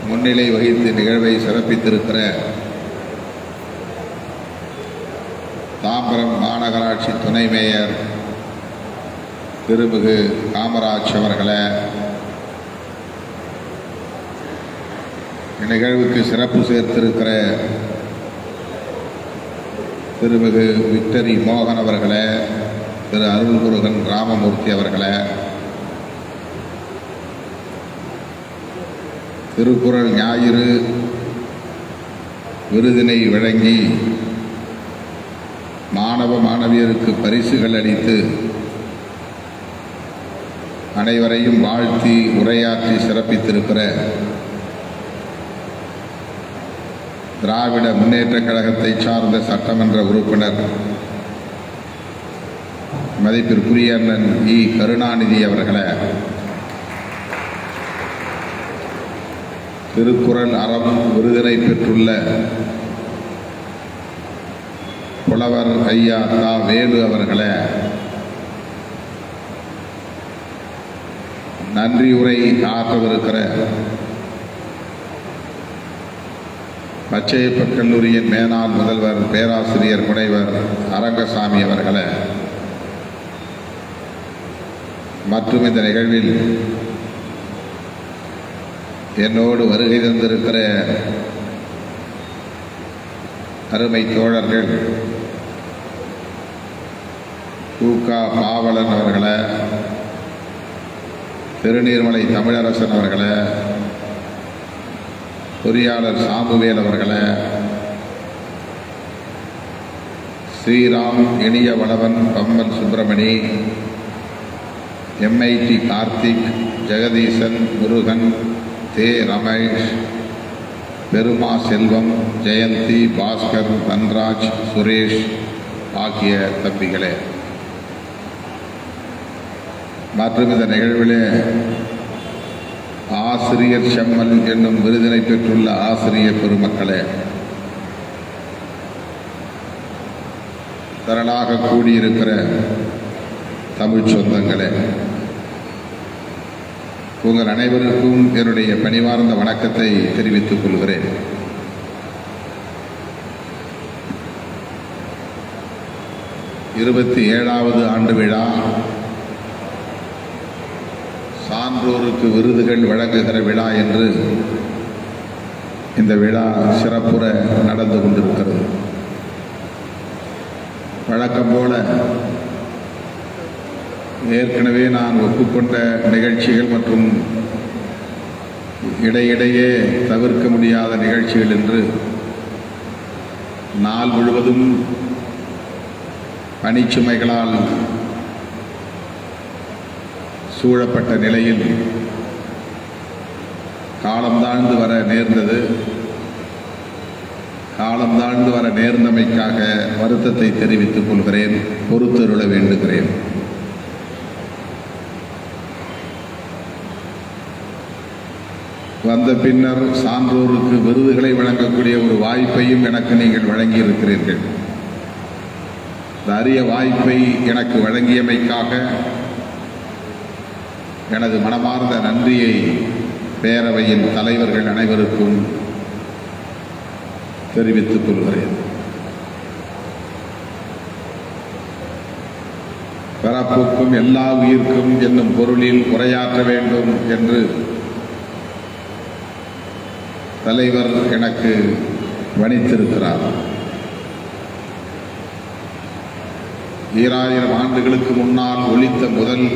முன்னிலை வகித்து நிகழ்வை சிறப்பித்திருக்கிற தாம்பரம் மாநகராட்சி துணை மேயர் திருமிகு காமராஜ் அவர்களே, இந்நிகழ்வுக்கு சிறப்பு சேர்த்திருக்கிற திருமிகு விக்டரி மோகன் அவர்களே, திரு அருள்முருகன் ராமமூர்த்தி அவர்களே, திருக்குறள் ஞாயிறு விருதினை வழங்கி மாணவ மாணவியருக்கு பரிசுகள் அளித்து அனைவரையும் வாழ்த்தி உரையாற்றி சிறப்பித்திருக்கிற திராவிட முன்னேற்றக் கழகத்தை சார்ந்த சட்டமன்ற உறுப்பினர் மதிப்பிற்குரிய அண்ணன் இ. கருணாநிதி அவர்களே, திருக்குறள் அறம் விருதினை பெற்றுள்ள புலவர் ஐயா தா. வேலு அவர்களே, நன்றியுரை ஆற்றவிருக்கிற பச்சையப்பன் கல்லூரியின் மேனாள் முதல்வர் பேராசிரியர் முனைவர் அரங்கசாமி அவர்களே, மற்றும் இந்த நிகழ்வில் என்னோடு வருகை தந்திருக்கிற அருமை தோழர்கள் கு.க. பாவலன் அவர்களே, திருநீர்மலை தமிழரசன் அவர்களே, பொறியாளர் சாமுவேல் அவர்களே, ஸ்ரீராம் இனிய வளவன் பம்மன் சுப்பிரமணி, எம்ஐடி கார்த்திக், ஜெகதீசன், முருகன், தே. ரமேஷ், பெருமா செல்வம், ஜெயந்தி, பாஸ்கர், தன்ராஜ், சுரேஷ் ஆகிய தம்பிகளே, மற்றும் இந்த நிகழ்விலே ஆசிரியர் செம்மல் என்னும் விருதினை பெற்றுள்ள ஆசிரியர் பெருமக்களே, திரளாக கூடியிருக்கிற தமிழ் சொந்தங்களே, உங்கள் அனைவருக்கும் என்னுடைய பணிவார்ந்த வணக்கத்தை தெரிவித்துக் கொள்கிறேன். இருபத்தி 7வது ஆண்டு விழா, சான்றோருக்கு விருதுகள் வழங்குகிற விழா என்று இந்த விழா சிறப்புற நடந்து கொண்டிருக்கிறது. வழக்கம் போல ஏற்கனவே நான் ஒப்புக்கொண்ட நிகழ்ச்சிகள் மற்றும் இடையிடையே தவிர்க்க முடியாத நிகழ்ச்சிகள் என்று நாள் முழுவதும் பணிச்சுமைகளால் சூழப்பட்ட நிலையில் காலம் தாழ்ந்து வர நேர்ந்தது. காலம் தாழ்ந்து வர நேர்ந்தமைக்காக வருத்தத்தை தெரிவித்துக் கொள்கிறேன், பொறுத்தருள வேண்டுகிறேன். வந்த பின்னர் சான்றோருக்கு விருதுகளை வழங்கக்கூடிய ஒரு வாய்ப்பையும் எனக்கு நீங்கள் வழங்கியிருக்கிறீர்கள். இந்த அரிய வாய்ப்பை எனக்கு வழங்கியமைக்காக எனது மனமார்ந்த நன்றியை பேரவையின் தலைவர்கள் அனைவருக்கும் தெரிவித்துக் கொள்கிறேன். பிறப்புக்கும் எல்லா உயிர்க்கும் என்னும் பொருளில் உரையாற்ற வேண்டும் என்று தலைவர் எனக்கு வணித்திருக்கிறார். 2000 ஆண்டுகளுக்கு முன்னால் ஒலித்த முதல்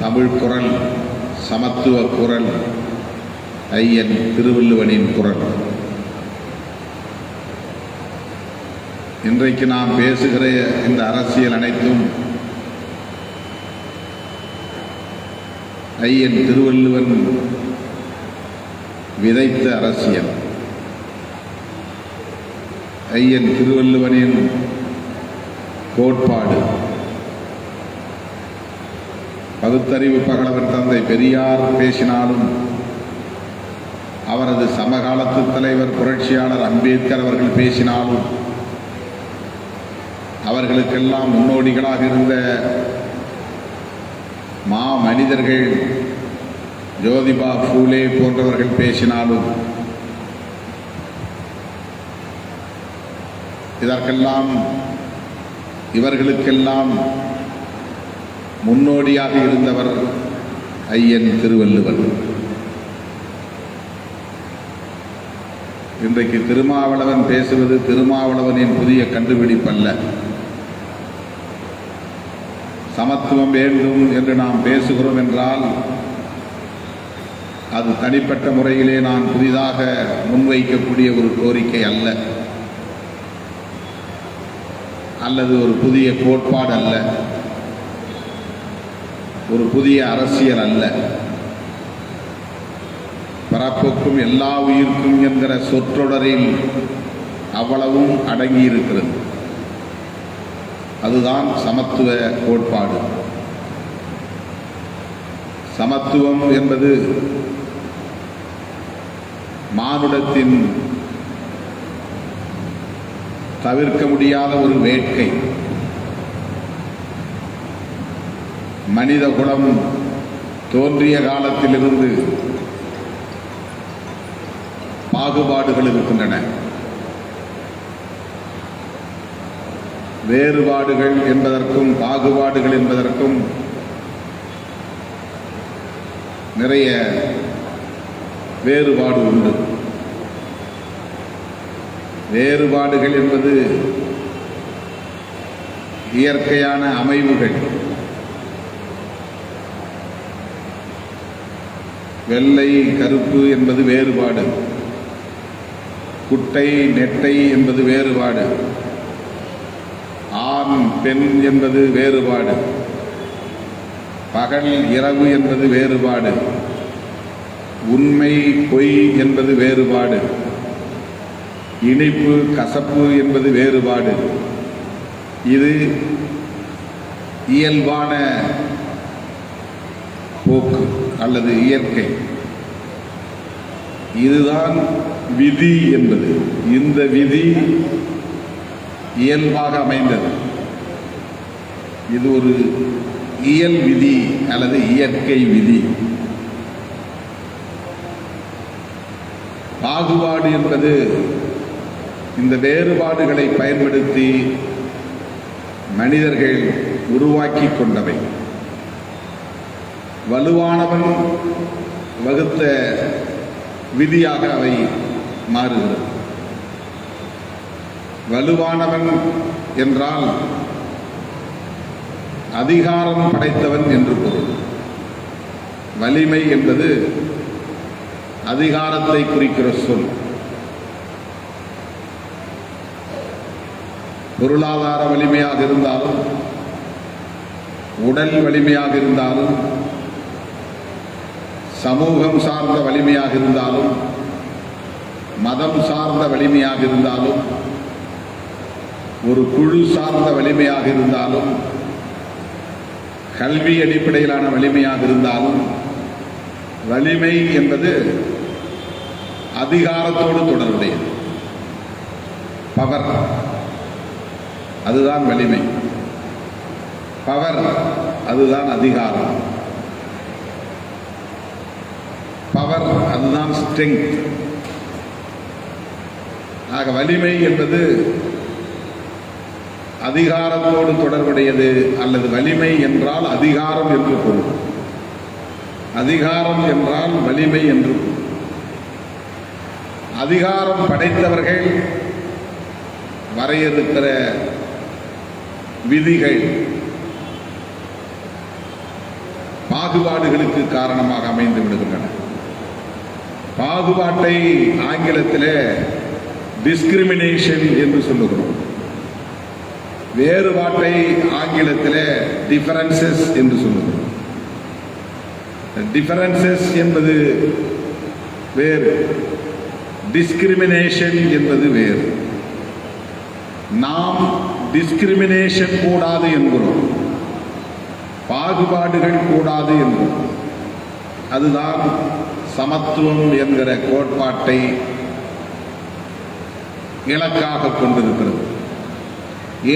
தமிழ் குரல், சமத்துவ குரல் ஐயன் திருவள்ளுவனின் குரல். இன்றைக்கு நாம் பேசுகிற இந்த அரசியல் அனைத்தும் ஐயன் திருவள்ளுவன் விதைத்த அரசியல். ஐயன் திருவள்ளுவனின் கோட்பாடு. பகுத்தறிவு பகலவன் தந்தை பெரியார் பேசினாலும், அவரது சமகாலத்து தலைவர் புரட்சியாளர் அம்பேத்கர் அவர்கள் பேசினாலும், அவர்களுக்கெல்லாம் முன்னோடிகளாக இருந்த மா மனிதர்கள் ஜோதிபா பூலே போன்றவர்கள் பேசினாலும் இதற்கெல்லாம் இவர்களுக்கெல்லாம் முன்னோடியாக இருந்தவர் ஐயன் திருவள்ளுவர். இன்றைக்கு திருமாவளவன் பேசுவது திருமாவளவனின் புதிய கண்டுபிடிப்பல்ல. சமத்துவம் வேண்டும் என்று நாம் பேசுகிறோம் என்றால் அது தனிப்பட்ட முறையிலே நான் புதிதாக முன்வைக்கக்கூடிய ஒரு கோரிக்கை அல்ல, அல்லது ஒரு புதிய கோட்பாடு அல்ல, ஒரு புதிய அரசியல் அல்ல. பிறப்புக்கும் எல்லா உயிர்க்கும் என்கிற சொற்றொடரில் அவ்வளவும் அடங்கியிருக்கிறது. அதுதான் சமத்துவ கோட்பாடு. சமத்துவம் என்பது மானுடத்தின் தவிர்க்க முடியாத ஒரு வேட்கை. மனித குலம் தோன்றிய காலத்திலிருந்து பாகுபாடுகள் இருக்கின்றன. வேறுபாடுகள் என்பதற்கும் பாகுபாடுகள் என்பதற்கும் நிறைய வேறுபாடு உண்டு. வேறுபாடுகள் என்பது இயற்கையான அமைவுகள். வெள்ளை கருப்பு என்பது வேறுபாடு, குட்டை நெட்டை என்பது வேறுபாடு, ஆண் பெண் என்பது வேறுபாடு, பகல் இரவு என்பது வேறுபாடு, உண்மை பொய் என்பது வேறுபாடு, இனிப்பு கசப்பு என்பது வேறுபாடு. இது இயல்பான போக்கு அல்லது இயற்கை. இதுதான் விதி என்பது. இந்த விதி இயல்பாக அமைந்தது. இது ஒரு இயல் விதி அல்லது இயற்கை விதி. பாகுபாடு என்பது இந்த வேறுபாடுகளை பயன்படுத்தி மனிதர்கள் உருவாக்கி கொண்டவை. வலுவானவன் வகுத்த விதியாக அவை மாறுகிறது. வலுவானவன் என்றால் அதிகாரம் படைத்தவன் என்று பொருள். வலிமை என்பது அதிகாரத்தை குறிக்கிற சொல். பொருளாதார வலிமையாக இருந்தாலும், உடல் வலிமையாக இருந்தாலும், சமூகம் சார்ந்த வலிமையாக இருந்தாலும், மதம் சார்ந்த வலிமையாக இருந்தாலும், ஒரு குழு சார்ந்த வலிமையாக இருந்தாலும், கல்வி அடிப்படையிலான வலிமையாக இருந்தாலும், வலிமை என்பது அதிகாரத்தோடு தொடர்புடையது. பவர், அதுதான் வலிமை. பவர், அதுதான் அதிகாரம். பவர், அதுதான் ஸ்ட்ரெங்க். ஆக வலிமை என்பது அதிகாரத்தோடு தொடர்புடையது, அல்லது வலிமை என்றால் அதிகாரம் என்று பொருள். அதிகாரம் என்றால் வலிமை என்று பொருள். அதிகாரம் படைத்தவர்கள் வரையறுக்கிற விதிகள் பாகுபாடுகளுக்கு காரணமாக அமைந்து விடுகின்றன. பாகுபாட்டை ஆங்கிலத்தில் டிஸ்கிரிமினேஷன் என்று சொல்லுகிறோம். வேறுபாட்டை ஆங்கிலத்தில் டிஃபரன்சஸ் என்று சொல்லுகிறோம். டிஃபரன்சஸ் என்பது வேறு, டிஸ்கிரிமினேஷன் என்பது வேறு. நாம் டிஸ்கிரிமினேஷன் கூடாது என்கிறோம், பாகுபாடுகள் கூடாது என்கிறோம். அதுதான் சமத்துவம் என்கிற கோட்பாட்டை இலக்காக கொண்டிருக்கிறது.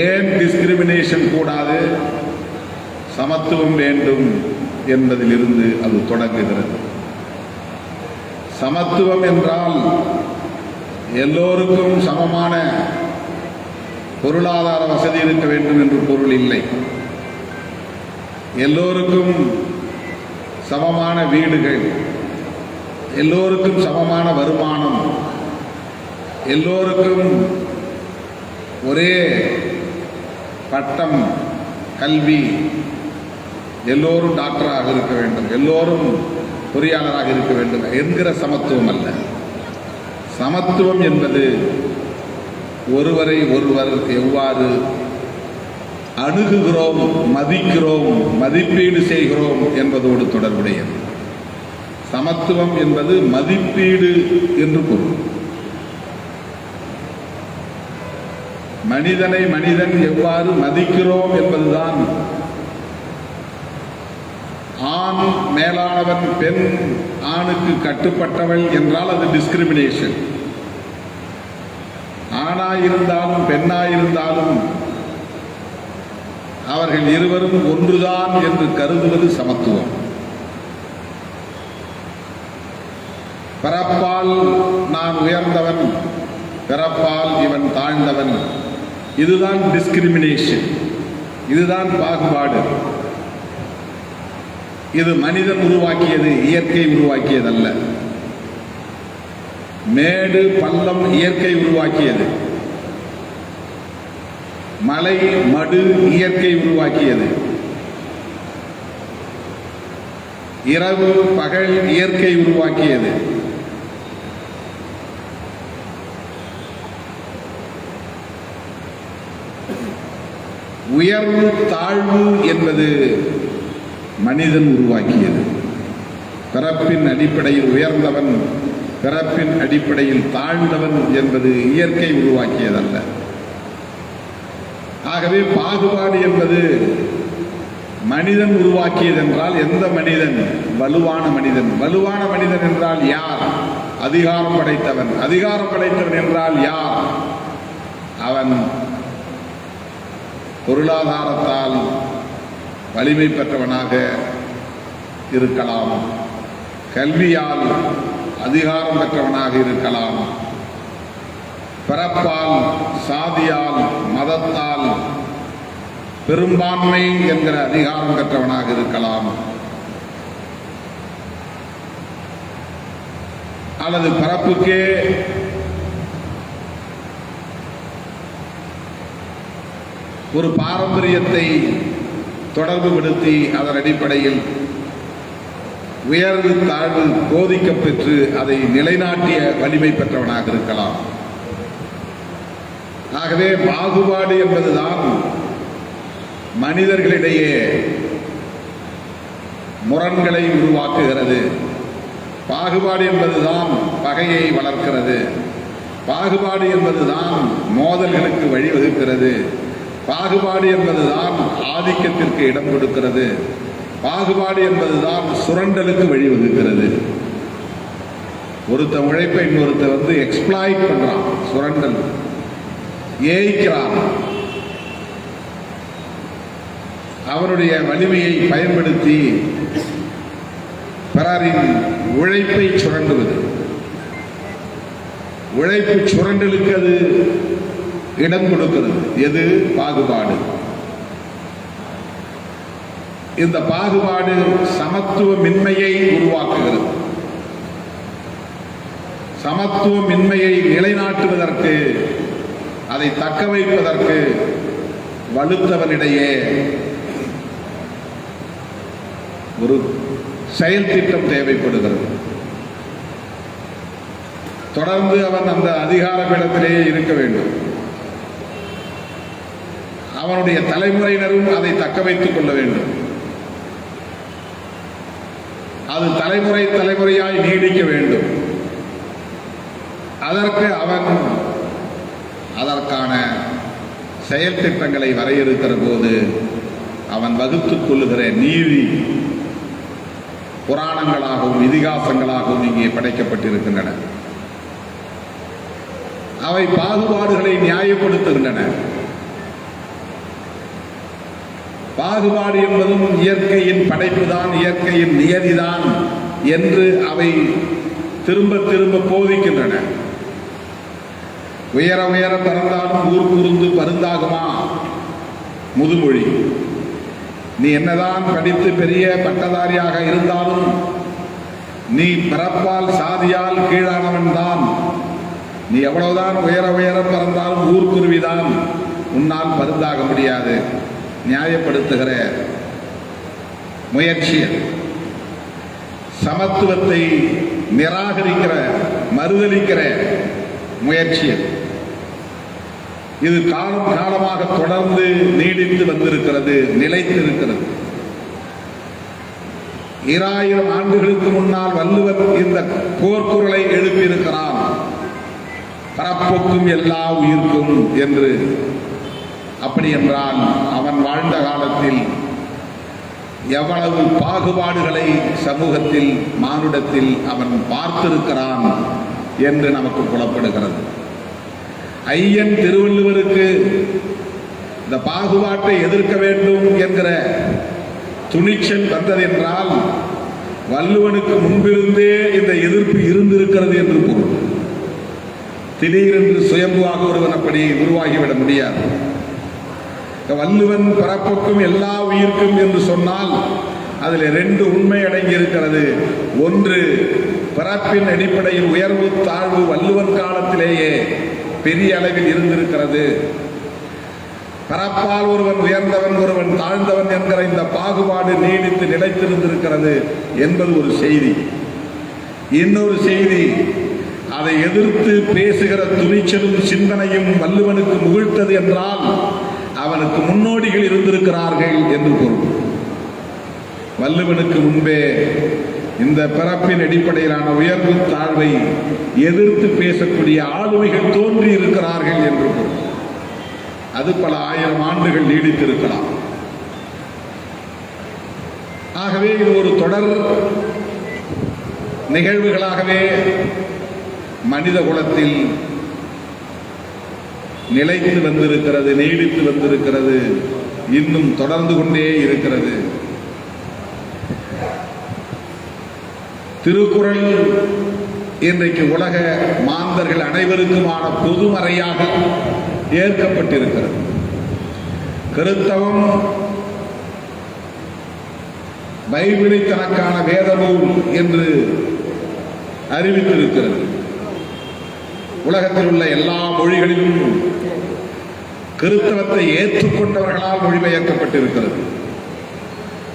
ஏன் டிஸ்கிரிமினேஷன் கூடாது, சமத்துவம் வேண்டும் என்பதிலிருந்து அது தொடங்குகிறது. சமத்துவம் என்றால் எல்லோருக்கும் சமமான பொருளாதார வசதி இருக்க வேண்டும் என்று பொருள் இல்லை. எல்லோருக்கும் சமமான வீடுகள், எல்லோருக்கும் சமமான வருமானம், எல்லோருக்கும் ஒரே பட்டம், கல்வி, எல்லோரும் டாக்டராக இருக்க வேண்டும், எல்லோரும் பொறியாளராக இருக்க வேண்டும் என்கிற சமத்துவம் அல்ல. சமத்துவம் என்பது ஒருவரை ஒருவர் எவ்வாறு அணுகுகிறோம், மதிக்கிறோம், மதிப்பீடு செய்கிறோம் என்பதோடு தொடர்புடையது. சமத்துவம் என்பது மதிப்பீடு என்று பொருள். மனிதனை மனிதன் எவ்வாறு மதிக்கிறோம் என்பதுதான். ஆண் மேலானவன், பெண் ஆணுக்கு கட்டுப்பட்டவள் என்றால் அது டிஸ்கிரிமினேஷன். ஆணாயிருந்தாலும் பெண்ணாயிருந்தாலும் அவர்கள் இருவரும் ஒன்றுதான் என்று கருதுவது சமத்துவம். பிறப்பால் நான் உயர்ந்தவன், பிறப்பால் இவன் தாழ்ந்தவன், இதுதான் டிஸ்கிரிமினேஷன், இதுதான் பாகுபாடு. இது மனிதன் உருவாக்கியது, இயற்கை உருவாக்கியதல்ல. மேடு பள்ளம் இயற்கை உருவாக்கியது, மலை மடு இயற்கை உருவாக்கியது, இரவு பகல் இயற்கை உருவாக்கியது. உயர்வு தாழ்வு என்பது மனிதன் உருவாக்கியது. பிறப்பின் அடிப்படையில் உயர்ந்தவன், பிறப்பின் அடிப்படையில் தாழ்ந்தவன் என்பது இயற்கை உருவாக்கியதல்ல. ஆகவே பாகுபாடு என்பது மனிதன் உருவாக்கியது என்றால் எந்த மனிதன்? வலுவான மனிதன். வலுவான மனிதன் என்றால் யார்? அதிகாரம் படைத்தவன். அதிகாரம் படைத்தவன் என்றால் யார்? அவன் பொருளாதாரத்தால் வலிமை பெற்றவனாக இருக்கலாம், கல்வியால் அதிகாரம் பெற்றவனாக இருக்கலாம், பிறப்பால், சாதியால், மதத்தால் பெரும்பான்மை என்கிற அதிகாரம் பெற்றவனாக இருக்கலாம், அல்லது பிறப்புக்கே ஒரு பாரம்பரியத்தை தொடர்புபடுத்தி அதன் அடிப்படையில் உயர்வு தாழ்வு போதிக்கப் பெற்று அதை நிலைநாட்டிய வலிமை பெற்றவனாக இருக்கலாம். ஆகவே பாகுபாடு என்பதுதான் மனிதர்களிடையே முரண்களை உருவாக்குகிறது. பாகுபாடு என்பதுதான் பகையை வளர்க்கிறது. பாகுபாடு என்பதுதான் மோதல்களுக்கு வழிவகுக்கிறது. பாகுபாடு என்பதுதான் ஆதிக்கத்திற்கு இடம் கொடுக்கிறது. பாகுபாடு என்பதுதான் சுரண்டலுக்கு வழிவகுக்கிறது. ஒருத்த உழைப்பை இன்னொருத்த எக்ஸ்ப்ளாய்ட் பண்றான், சுரண்டல், ஏய்க்கிறான். அவனுடைய வலிமையை பயன்படுத்தி பிறரின் உழைப்பை சுரண்டுவது. உழைப்பு சுரண்டலுக்கு அது இடம் கொடுக்கிறது. எது? பாகுபாடு. இந்த பாகுபாடு சமத்துவமின்மையை உருவாக்குகிறது. சமத்துவமின்மையை நிலைநாட்டுவதற்கு, அதை தக்க வைப்பதற்கு வலுத்தவனிடையே ஒரு செயல் திட்டம் தேவைப்படுகிறது. தொடர்ந்து அவன் அந்த அதிகார பீடத்திலேயே இருக்க வேண்டும். அவனுடைய தலைமுறையினரும் அதை தக்க வைத்துக் கொள்ள வேண்டும். அது தலைமுறை தலைமுறையாய் நீடிக்க வேண்டும். அதற்கு அவன் அதற்கான செயல் திட்டங்களை வரையறுக்கிற போது அவன் வகுத்துக் கொள்ளுகிற நீதி புராணங்களாகவும் இதிகாசங்களாகவும் இங்கே படைக்கப்பட்டிருக்கின்றன. அவை பாகுபாடுகளை நியாயப்படுத்துகின்றன. பாகுபாடு என்பதும் இயற்கையின் படைப்புதான், இயற்கையின் நியதிதான் என்று அவை திரும்ப திரும்ப போதிக்கின்றன. உயர உயர பறந்தாலும் ஊர் கூர்ந்து பருந்தாகுமா முதுமொழி. நீ என்னதான் படித்து பெரிய பட்டதாரியாக இருந்தாலும் நீ பிறப்பால் சாதியால் கீழானவன் தான். நீ எவ்வளவுதான் உயர உயர பறந்தாலும் ஊர்க்குருவிதான், உன்னால் பருந்தாக முடியாது. நியாயப்படுத்துகிற முயற்சி, சமத்துவத்தை நிராகரிக்கிற மறுதலிக்கிற முயற்சி, இது காலம் காலமாக தொடர்ந்து நீடித்து வந்திருக்கிறது, நிலைத்திருக்கிறது. 2000 ஆண்டுகளுக்கு முன்னால் வள்ளுவர் இந்த போர்க்குரலை எழுப்பியிருக்கிறான், பரப்புக்கும் எல்லா உயிர்க்கும் என்று. அப்படி என்றால் அவன் வாழ்ந்த காலத்தில் எவ்வளவு பாகுபாடுகளை சமூகத்தில் மானுடத்தில் அவன் பார்த்திருக்கிறான் என்று நமக்கு புலப்படுகிறது. ஐயன் திருவள்ளுவருக்கு இந்த பாகுபாட்டை எதிர்க்க வேண்டும் என்கிற துணிச்சல் வந்ததென்றால் வள்ளுவனுக்கு முன்பிருந்தே இந்த எதிர்ப்பு இருந்திருக்கிறது என்று பொருள். திடீரென்று சுயம்புவாக ஒருவன் அப்படி உருவாகிவிட முடியாது. வள்ளுவன் பிறப்புக்கும் எல்லா உயிர்க்கும் என்று சொன்னால் அதில் 2 உண்மை அடங்கி இருக்கிறது. ஒன்று, பிறப்பின் அடிப்படையில் உயர்வு தாழ்வு வள்ளுவன் காலத்திலேயே பெரிய அளவில் இருந்திருக்கிறது. பிறப்பால் ஒருவன் உயர்ந்தவன் ஒருவன் தாழ்ந்தவன் என்கிற இந்த பாகுபாடு நீடித்து நிலைத்திருந்திருக்கிறது என்பது ஒரு செய்தி. இன்னொரு செய்தி, அதை எதிர்த்து பேசுகிற துணிச்சலும் சிந்தனையும் வள்ளுவனுக்கு முகிழ்த்தது என்றால் அவனுக்கு முன்னோடிகள் இருந்திருக்கிறார்கள் என்று பொருள். வள்ளுவனுக்கு முன்பே இந்த பிறப்பின் அடிப்படையிலான உயர்வு தாழ்வை எதிர்த்து பேசக்கூடிய ஆளுமைகள் தோன்றி இருக்கிறார்கள் என்று பொருள். அது பல 1000 ஆண்டுகள் நீடித்திருக்கலாம். ஆகவே இது ஒரு தொடர் நிகழ்வுகளாகவே மனித குலத்தில் நிலைத்து வந்திருக்கிறது, நீடித்து வந்திருக்கிறது, இன்னும் தொடர்ந்து கொண்டே இருக்கிறது. திருக்குறள் இன்றைக்கு உலக மாந்தர்கள் அனைவருக்குமான பொதுமறையாக ஏற்கப்பட்டிருக்கிறது. கிறித்தவம் பைபிளை தனக்கான வேத நூல் என்று அறிவித்திருக்கிறது. உலகத்தில் உள்ள எல்லா மொழிகளிலும் கிறித்தவத்தை ஏற்றுக்கொண்டவர்களால் மொழிபெயர்க்கப்பட்டிருக்கிறது.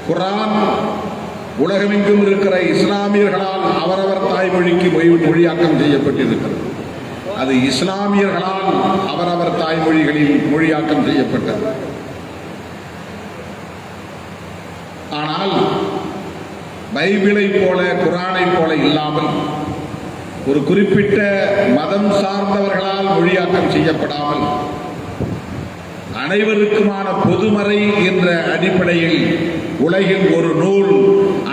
குர்ஆன் உலகமெங்கும் இருக்கிற இஸ்லாமியர்களால் அவரவர் தாய்மொழிக்கு மொழியாக்கம் செய்யப்பட்டிருக்கிறது. அது இஸ்லாமியர்களால் அவரவர் தாய்மொழிகளில் மொழியாக்கம் செய்யப்பட்டது. ஆனால் பைபிளை போல குர்ஆனை போல இல்லாமல் ஒரு குறிப்பிட்ட மதம் சார்ந்தவர்களால் மொழியாக்கம் செய்யப்படாமல் அனைவருக்குமான பொதுமறை என்ற அடிப்படையில் உலகில் ஒரு நூல்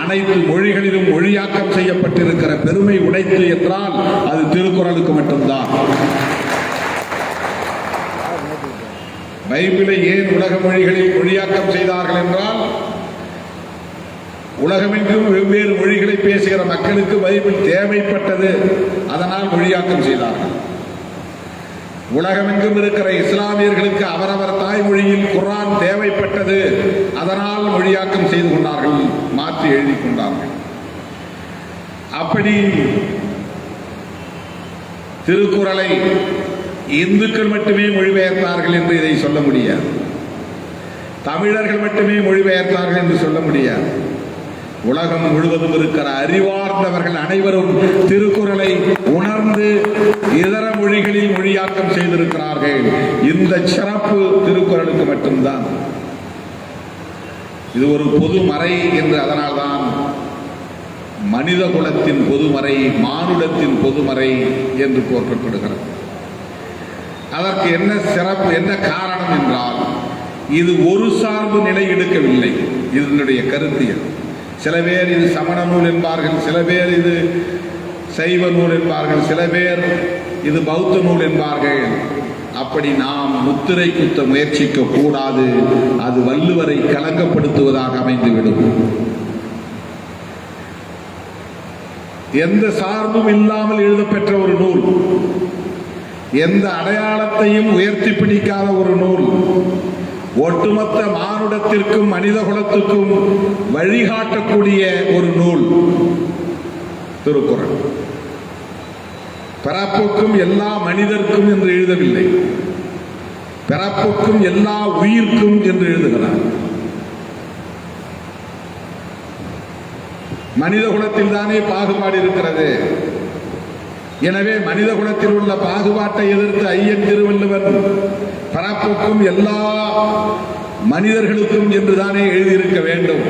அனைத்து மொழிகளிலும் மொழியாக்கம் செய்யப்பட்டிருக்கிற பெருமை உடைத்து என்றால் அது திருக்குறளுக்கு மட்டும்தான். பைபிளை ஏன் உலக மொழிகளில் மொழியாக்கம் செய்தார்கள் என்றால் உலகமெங்கும் வெவ்வேறு மொழிகளை பேசுகிற மக்களுக்கு பைபிள் தேவைப்பட்டது, அதனால் மொழியாக்கம் செய்தார்கள். உலகமெங்கும் இருக்கிற இஸ்லாமியர்களுக்கு அவரவர் தாய்மொழியில் குர்ஆன் தேவைப்பட்டது, அதனால் மொழியாக்கம் செய்து கொண்டார்கள், மாற்றி எழுதி கொண்டார்கள். அப்படி திருக்குறளை இந்துக்கள் மட்டுமே மொழிபெயர்த்தார்கள் என்று இதை சொல்ல முடியாது. தமிழர்கள் மட்டுமே மொழிபெயர்த்தார்கள் என்று சொல்ல முடியாது. உலகம் முழுவதும் இருக்கிற அறிவார்ந்தவர்கள் அனைவரும் திருக்குறளை உணர்ந்து இதர மொழிகளில் மொழியாக்கம் செய்திருக்கிறார்கள். இந்த சிறப்பு திருக்குறளுக்கு மட்டும்தான். இது ஒரு பொதுமறை என்று அதனால்தான் மனித குலத்தின் பொதுமறை, மானுடத்தின் பொதுமறை என்று போற்றப்படுகிறது. அதற்கு என்ன சிறப்பு, என்ன காரணம் என்றால் இது ஒரு சார்பு நிலை எடுக்கவில்லை. இதனுடைய கருத்தியல். சில பேர் இது சமண நூல் என்பார்கள், சில பேர் இது சைவ நூல் என்பார்கள், சில பேர் இது பௌத்த நூல் என்பார்கள். அப்படி நாம் முத்திரை குத்த முயற்சிக்க கூடாது. அது வள்ளுவரை கலங்கப்படுத்துவதாக அமைந்துவிடும். எந்த சார்பும் இல்லாமல் எழுதப்பெற்ற ஒரு நூல், எந்த அடையாளத்தையும் உயர்த்தி பிடிக்காத ஒரு நூல், ஒட்டுமொத்த மானுடத்திற்கும் மனித குலத்துக்கும் வழிகாட்டக்கூடிய ஒரு நூல் திருக்குறள். பிறப்புக்கும் எல்லா மனிதர்க்கும் என்று எழுதவில்லை, பிறப்புக்கும் எல்லா உயிர்க்கும் என்று எழுதுகிறார். மனித குலத்தில் தானே பாகுபாடு இருக்கிறது. எனவே மனித குலத்தில் உள்ள பாகுபாட்டை எதிர்த்து ஐயன் திருவள்ளுவர் பிறப்புக்கும் எல்லா மனிதர்களுக்கும் என்றுதானே எழுதியிருக்க வேண்டும்.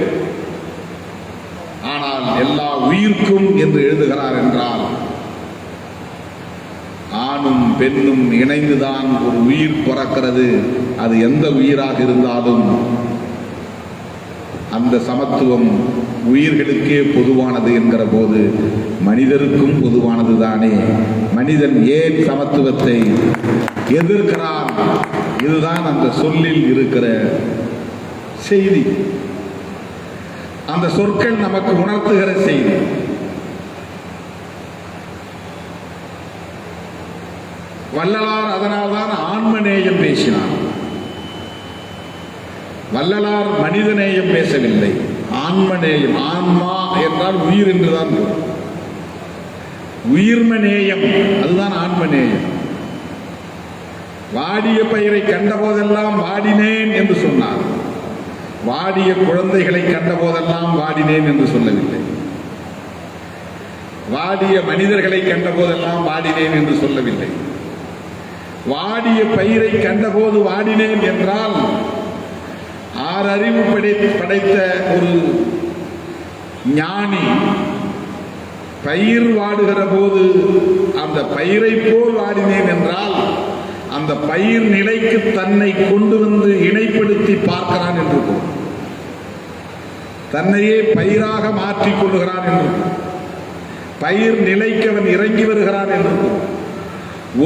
ஆனால் எல்லா உயிர்க்கும் என்று எழுதுகிறார் என்றால், ஆணும் பெண்ணும் இணைந்துதான் ஒரு உயிர் பிறக்கிறது. அது எந்த உயிராக இருந்தாலும் அந்த சமத்துவம் உயிர்களுக்கே பொதுவானது என்கிற போது மனிதருக்கும் பொதுவானது தானே. மனிதன் ஏன் சமத்துவத்தை எதிர்க்கிறான்? இதுதான் அந்த சொல்லில் இருக்கிற செய்தி. அந்த சொற்கள் நமக்கு உணர்த்துகிற செய்தி. வள்ளலார் அதனால்தான் ஆன்மநேயம் பேசினார். வள்ளலார் மனிதநேயம் பேசவில்லை, ஆன்மநேயம். ஆன்மா என்றால் உயிர் என்றுதான், உயிர்மநேயம் அதுதான் ஆன்மநேயம். வாடிய பயிரை கண்ட போதெல்லாம் வாடினேன் என்று சொன்னார். வாடிய குழந்தைகளை கண்ட போதெல்லாம் வாடினேன் என்று சொல்லவில்லை. வாடிய மனிதர்களை கண்ட போதெல்லாம் வாடினேன் என்று சொல்லவில்லை. வாடிய பயிரை கண்டபோது வாடினேன் என்றால், ஆறறிவு படைத்த ஒரு ஞானி பயிர் வாடுகிற போது அந்த பயிரை போல் வாடினேன் என்றால், அந்த பயிர் நிலைக்கு தன்னை கொண்டு வந்து இணைப்படுத்தி பார்க்கிறான் என்று பொருள். தன்னையே பயிராக மாற்றிக் கொள்ளுகிறான் என்று பொருள். பயிர் நிலைக்கு அவன் இறங்கி வருகிறான் என்று பொருள்.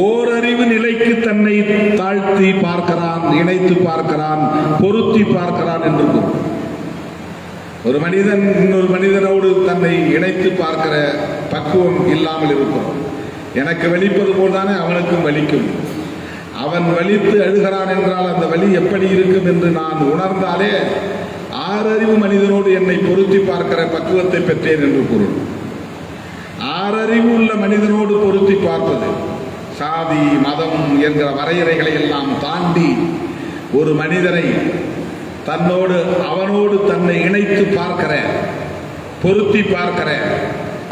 ஓரறிவு நிலைக்கு தன்னை தாழ்த்தி பார்க்கிறான், இணைத்து பார்க்கிறான், பொருத்தி பார்க்கிறான் என்று பொருள். ஒரு மனிதன் இன்னொரு மனிதனோடு தன்னை இணைத்து பார்க்கிற பக்குவம் இல்லாமல் இருக்கிறோம். எனக்கு வலிப்பது போல்தானே அவனுக்கும் வலிக்கும். அவன் வலித்து அழுகிறான் என்றால் அந்த வலி எப்படி இருக்கும் என்று நான் உணர்ந்தாலே ஆறறிவு மனிதனோடு என்னை பொருத்தி பார்க்கிற பக்குவத்தை பெற்றேன் என்று பொருள். ஆறறிவு உள்ள மனிதனோடு பொருத்தி பார்ப்பது, சாதி மதம் என்கிற வரையறைகளை எல்லாம் தாண்டி ஒரு மனிதனை தன்னோடு அவனோடு தன்னை இணைத்து பார்க்கிற, பொருத்தி பார்க்கிற,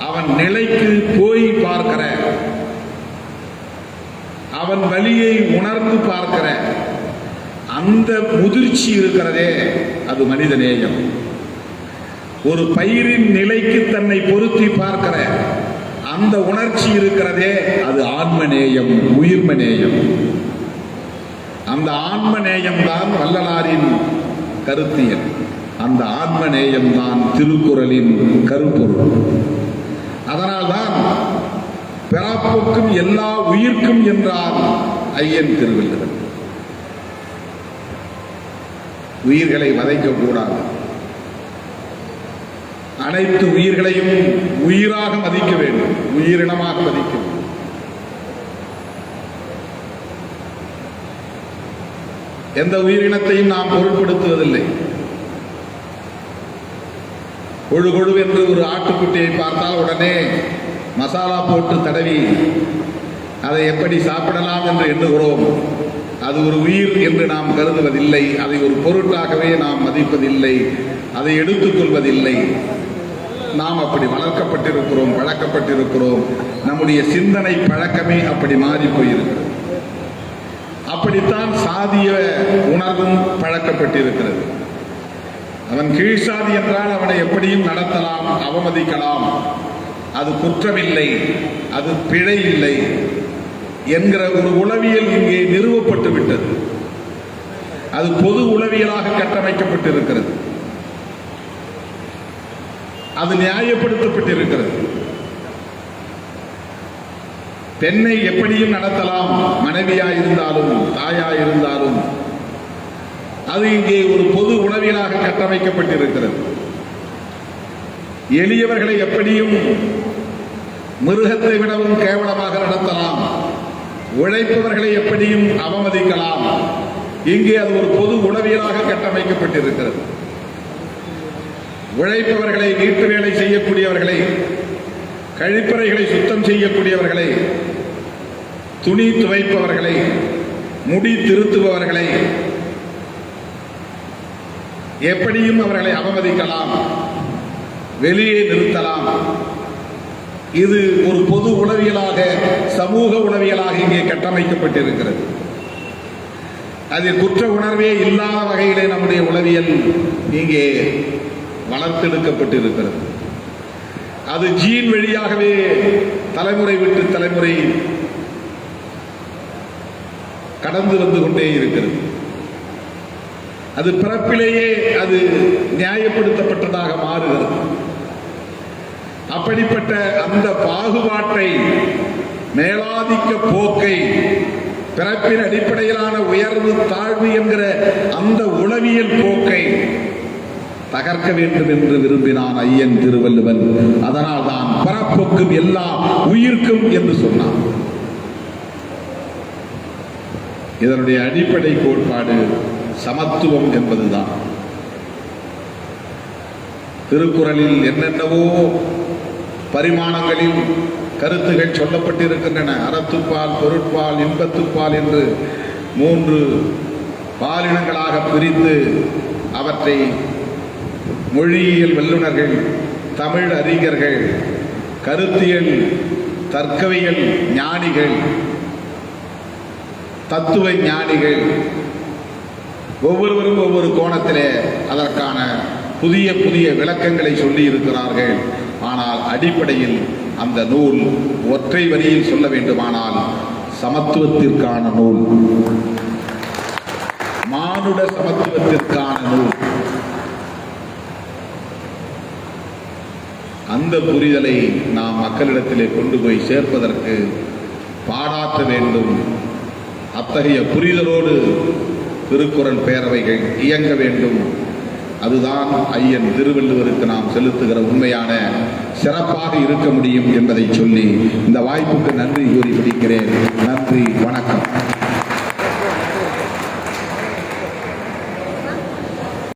அவன் நிலைக்கு போய் பார்க்கிற, அவன் வலியை உணர்ந்து பார்க்கிற அந்த முதிர்ச்சி இருக்கிறதே, அது மனித நேயம். ஒரு பயிரின் நிலைக்கு தன்னை பொருத்தி பார்க்கிற அந்த உணர்ச்சி இருக்கிறதே, அது ஆன்மநேயம், உயிர்மநேயம். அந்த ஆன்மநேயம் தான் வள்ளலாரின் கருத்தியல். அந்த ஆன்மநேயம் தான் திருக்குறளின் கருப்பொருள். அதனால்தான் பிறப்புக்கும் எல்லா உயிர்க்கும் என்றார் ஐயன் திருவள்ளுவர். உயிர்களை வதைக்கக்கூடாது, அனைத்து உயிர்களையும் உயிராக மதிக்க வேண்டும், உயிரினமாக மதிக்க வேண்டும். எந்த உயிரினத்தையும் நாம் பொருட்படுத்துவதில்லை. கொழு கொழு என்று ஒரு ஆட்டுக்குட்டியை பார்த்தால் உடனே மசாலா போட்டு தடவி அதை எப்படி சாப்பிடலாம் என்று எண்ணுகிறோம். அது ஒரு உயிர் என்று நாம் கருதுவதில்லை. அதை ஒரு பொருட்டாகவே நாம் மதிப்பதில்லை, அதை எடுத்துக்கொள்வதில்லை. நாம் அப்படி வளர்க்கப்பட்டிருக்கிறோம், பழக்கப்பட்டிருக்கிறோம். நம்முடைய சிந்தனை பழக்கமே அப்படி மாறி போயிருக்கிறது. அப்படித்தான் சாதிய உணர்வும் பழக்கப்பட்டிருக்கிறது. அவன் கீழ் சாதி என்றால் அவனை எப்படியும் நடத்தலாம், அவமதிக்கலாம், அது குற்றமில்லை, அது பிழை இல்லை என்கிற ஒரு உளவியல் இங்கே நிறுவப்பட்டு விட்டது. அது பொது உளவியலாக கட்டமைக்கப்பட்டிருக்கிறது. அது நியாயப்படுத்தப்பட்டிருக்கிறது. பெண்ணை எப்படியும் நடத்தலாம், மனைவியாயிருந்தாலும் தாயாயிருந்தாலும், அது இங்கே ஒரு பொது உளவியலாக கட்டமைக்கப்பட்டிருக்கிறது. எளியவர்களை எப்படியும் மிருகத்தை விடவும் கேவலமாக நடத்தலாம், உழைப்பவர்களை எப்படியும் அவமதிக்கலாம். இங்கே அது ஒரு பொது உளவியலாக கட்டமைக்கப்பட்டிருக்கிறது. உழைப்பவர்களை, வீட்டு வேலை செய்யக்கூடியவர்களை, கழிப்பறைகளை சுத்தம் செய்யக்கூடியவர்களை, துணி துவைப்பவர்களை, முடி திருத்துபவர்களை எப்படியும் அவர்களை அவமதிக்கலாம், வெளியே நிறுத்தலாம். இது ஒரு பொது உளவியலாக, சமூக உளவியலாக இங்கே கட்டமைக்கப்பட்டிருக்கிறது. அதில் குற்ற உணர்வே இல்லாத வகையிலே நம்முடைய உளவியல் இங்கே வளர்த்தெடுக்கப்பட்டிருக்கிறது. அது ஜீன் வழியாகவே தலைமுறை விட்டு தலைமுறை கடந்து வந்து கொண்டே இருக்கிறது. அது பிறப்பிலேயே அது நியாயப்படுத்தப்பட்டதாக மாறுகிறது. அப்படிப்பட்ட அந்த பாகுபாட்டை, மேலாதிக்க போக்கை, பிறப்பின் அடிப்படையிலான உயர்வு தாழ்வு என்கிற அந்த உளவியல் போக்கை தகர்க்க வேண்டும் என்று விரும்பினான் ஐயன் திருவள்ளுவன். அதனால் தான் பிறப்புக்கும் எல்லா உயிர்க்கும் என்று சொன்னான். இதனுடைய அடிப்படை கோட்பாடு சமத்துவம் என்பதுதான். திருக்குறளில் என்னென்னவோ பரிமாணங்களில் கருத்துகள் சொல்லப்பட்டிருக்கின்றன. அறத்துப்பால், பொருட்பால், இன்பத்துப்பால் என்று 3 பாலினங்களாக பிரித்து அவற்றை மொழியியல் வல்லுநர்கள், தமிழ் அறிஞர்கள், கருத்தியல் தர்க்கவியல் ஞானிகள், தத்துவ ஞானிகள் ஒவ்வொருவரும் ஒவ்வொரு கோணத்திலே அதற்கான புதிய புதிய விளக்கங்களை சொல்லி இருக்கிறார்கள். ஆனால் அடிப்படையில் அந்த நூல் ஒற்றை வரியில் சொல்ல வேண்டுமானால் சமத்துவத்திற்கான நூல், மானுட சமத்துவத்திற்கான நூல். அந்த புரிதலை நாம் மக்களிடத்திலே கொண்டு போய் சேர்ப்பதற்கு பாடாற்ற வேண்டும். அத்தகைய புரிதலோடு திருக்குறள் பேரவைகள் இயங்க வேண்டும். அதுதான் ஐயன் திருவள்ளுவருக்கு நாம் செலுத்துகிற உண்மையான சிறப்பாக இருக்க முடியும் என்பதை சொல்லி இந்த வாய்ப்புக்கு நன்றி கூறி முடிக்கிறேன். நன்றி, வணக்கம்.